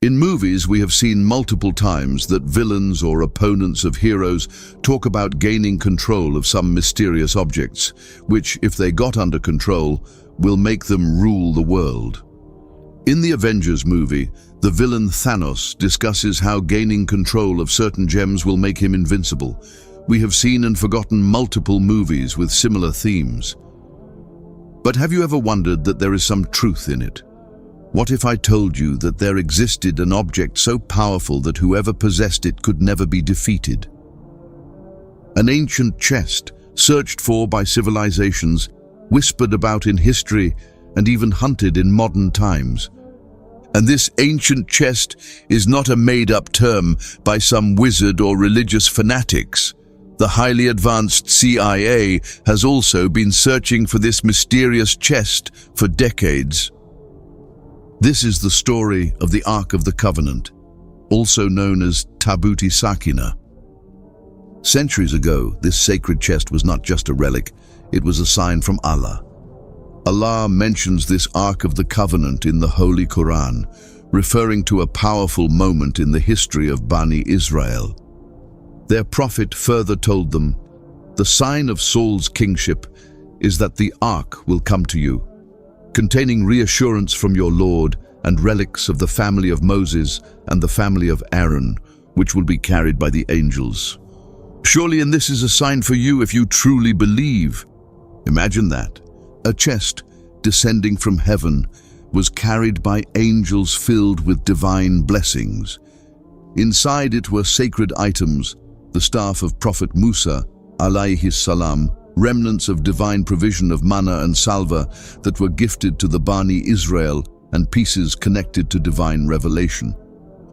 In movies, we have seen multiple times that villains or opponents of heroes talk about gaining control of some mysterious objects, which, if they got under control, will make them rule the world. In the Avengers movie, the villain Thanos discusses how gaining control of certain gems will make him invincible. We have seen and forgotten multiple movies with similar themes. But have you ever wondered that there is some truth in it? What if I told you that there existed an object so powerful that whoever possessed it could never be defeated? An ancient chest, searched for by civilizations, whispered about in history, and even hunted in modern times. And this ancient chest is not a made-up term by some wizard or religious fanatics. The highly advanced CIA has also been searching for this mysterious chest for decades. This is the story of the Ark of the Covenant, also known as Tabuti Sakina. Centuries ago, this sacred chest was not just a relic, it was a sign from Allah. Allah mentions this Ark of the Covenant in the Holy Quran, referring to a powerful moment in the history of Bani Israel. Their prophet further told them, "The sign of Saul's kingship is that the Ark will come to you, containing reassurance from your Lord and relics of the family of Moses and the family of Aaron, which will be carried by the angels. Surely, and this is a sign for you if you truly believe." Imagine that. A chest descending from heaven was carried by angels filled with divine blessings. Inside it were sacred items, the staff of Prophet Musa, alayhi salam, remnants of divine provision of manna and salva that were gifted to the Bani Israel, and pieces connected to divine revelation.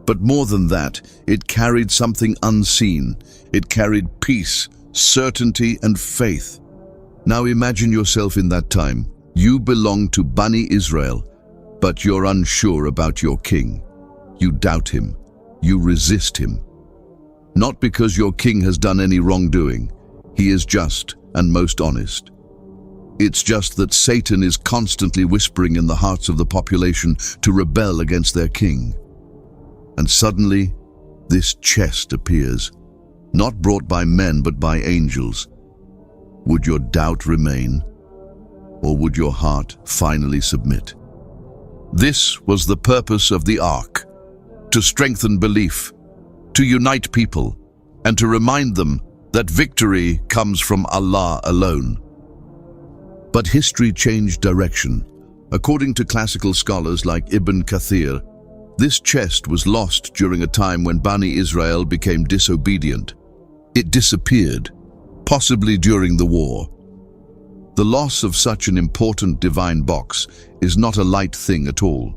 But more than that, it carried something unseen. It carried peace, certainty, and faith. Now imagine yourself in that time. You belong to Bani Israel, but you're unsure about your king. You doubt him. You resist him. Not because your king has done any wrongdoing. He is just and most honest. It's just that Satan is constantly whispering in the hearts of the population to rebel against their king. And suddenly, this chest appears, not brought by men but by angels. Would your doubt remain, or would your heart finally submit? This was the purpose of the Ark, to strengthen belief, to unite people, and to remind them that victory comes from Allah alone. But history changed direction. According to classical scholars like Ibn Kathir, this chest was lost during a time when Bani Israel became disobedient. It disappeared, possibly during the war. The loss of such an important divine box is not a light thing at all.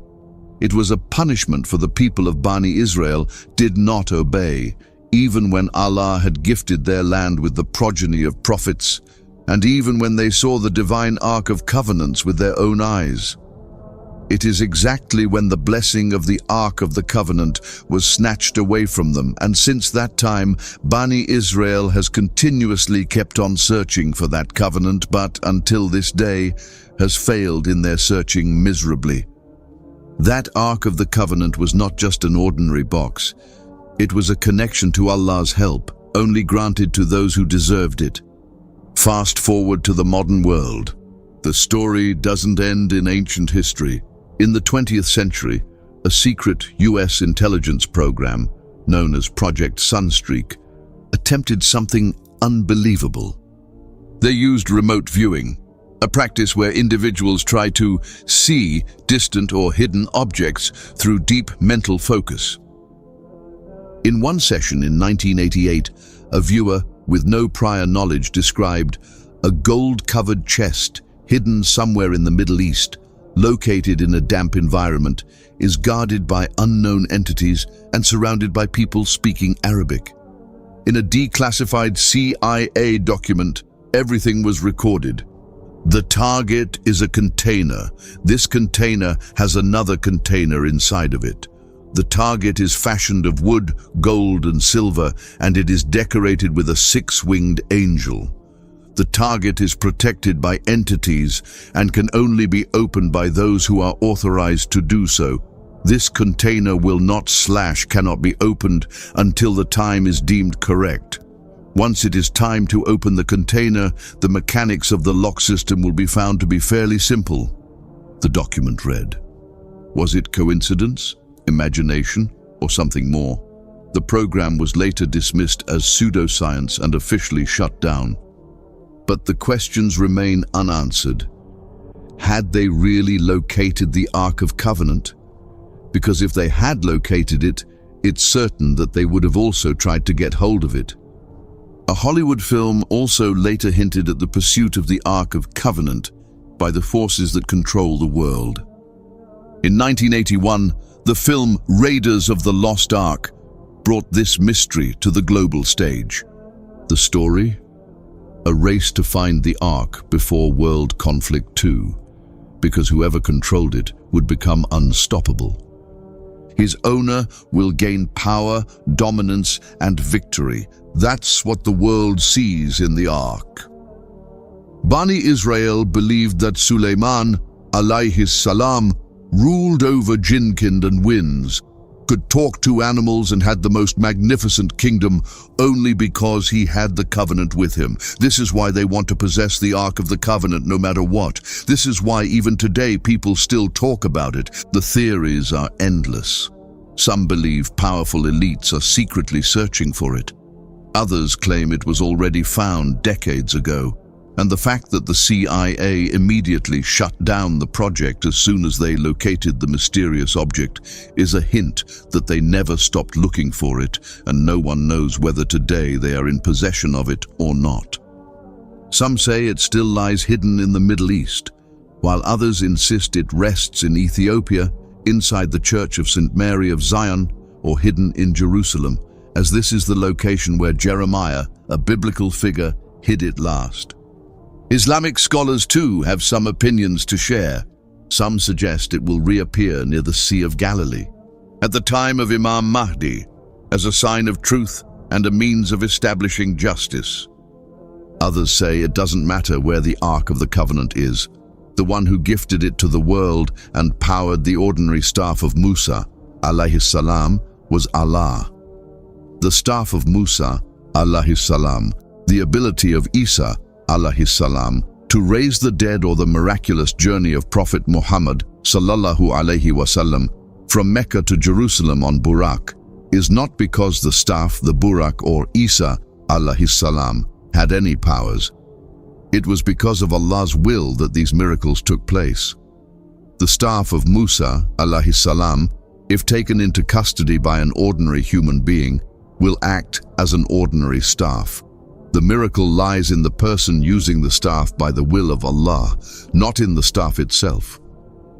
It was a punishment for the people of Bani Israel did not obey, even when Allah had gifted their land with the progeny of prophets, and even when they saw the divine Ark of Covenants with their own eyes. It is exactly when the blessing of the Ark of the Covenant was snatched away from them, and since that time, Bani Israel has continuously kept on searching for that covenant, but until this day has failed in their searching miserably. That Ark of the Covenant was not just an ordinary box. It was a connection to Allah's help, only granted to those who deserved it. Fast forward to the modern world. The story doesn't end in ancient history. In the 20th century, a secret US intelligence program, known as Project Sunstreak, attempted something unbelievable. They used remote viewing, a practice where individuals try to see distant or hidden objects through deep mental focus. In one session in 1988, a viewer with no prior knowledge described a gold-covered chest hidden somewhere in the Middle East, located in a damp environment, is guarded by unknown entities and surrounded by people speaking Arabic. In a declassified CIA document, everything was recorded. The target is a container. This container has another container inside of it. The target is fashioned of wood, gold, and silver, and it is decorated with a six-winged angel. The target is protected by entities and can only be opened by those who are authorized to do so. This container will not / cannot be opened until the time is deemed correct. Once it is time to open the container, the mechanics of the lock system will be found to be fairly simple. The document read. Was it coincidence, imagination, or something more? The program was later dismissed as pseudoscience and officially shut down. But the questions remain unanswered. Had they really located the Ark of Covenant? Because if they had located it, it's certain that they would have also tried to get hold of it. A Hollywood film also later hinted at the pursuit of the Ark of Covenant by the forces that control the world. In 1981, the film Raiders of the Lost Ark brought this mystery to the global stage. The story? A race to find the Ark before World Conflict II, because whoever controlled it would become unstoppable. His owner will gain power, dominance, and victory. That's what the world sees in the Ark. Bani Israel believed that Suleiman, alayhi salam, ruled over Jinkind and winds, could talk to animals and had the most magnificent kingdom only because he had the covenant with him. This is why they want to possess the Ark of the Covenant no matter what. This is why even today people still talk about it. The theories are endless. Some believe powerful elites are secretly searching for it. Others claim it was already found decades ago. And the fact that the CIA immediately shut down the project as soon as they located the mysterious object is a hint that they never stopped looking for it, and no one knows whether today they are in possession of it or not. Some say it still lies hidden in the Middle East, while others insist it rests in Ethiopia, inside the Church of St. Mary of Zion, or hidden in Jerusalem, as this is the location where Jeremiah, a biblical figure, hid it last. Islamic scholars too have some opinions to share. Some suggest it will reappear near the Sea of Galilee, at the time of Imam Mahdi, as a sign of truth and a means of establishing justice. Others say it doesn't matter where the Ark of the Covenant is. The one who gifted it to the world and powered the ordinary staff of Musa, alayhi salam, was Allah. The staff of Musa, alayhi salam, the ability of Isa, alayhi salam, to raise the dead, or the miraculous journey of Prophet Muhammad sallallahu alaihi wasallam from Mecca to Jerusalem on Burak, is not because the staff, the Burak or Isa alayhi salam, had any powers. It was because of Allah's will that these miracles took place. The staff of Musa alayhi salam, if taken into custody by an ordinary human being, will act as an ordinary staff. The miracle lies in the person using the staff by the will of Allah, not in the staff itself.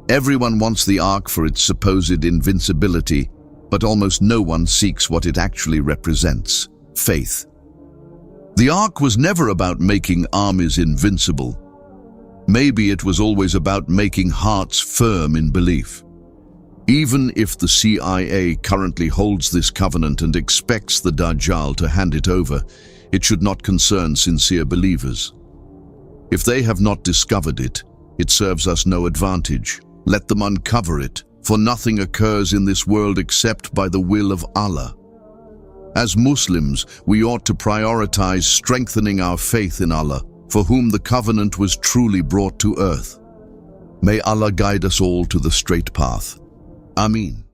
Everyone wants the Ark for its supposed invincibility, but almost no one seeks what it actually represents: faith. The Ark was never about making armies invincible. Maybe it was always about making hearts firm in belief. Even if the CIA currently holds this covenant and expects the Dajjal to hand it over, it should not concern sincere believers. If they have not discovered it, it serves us no advantage. Let them uncover it, for nothing occurs in this world except by the will of Allah. As Muslims, we ought to prioritize strengthening our faith in Allah, for whom the covenant was truly brought to earth. May Allah guide us all to the straight path. Ameen.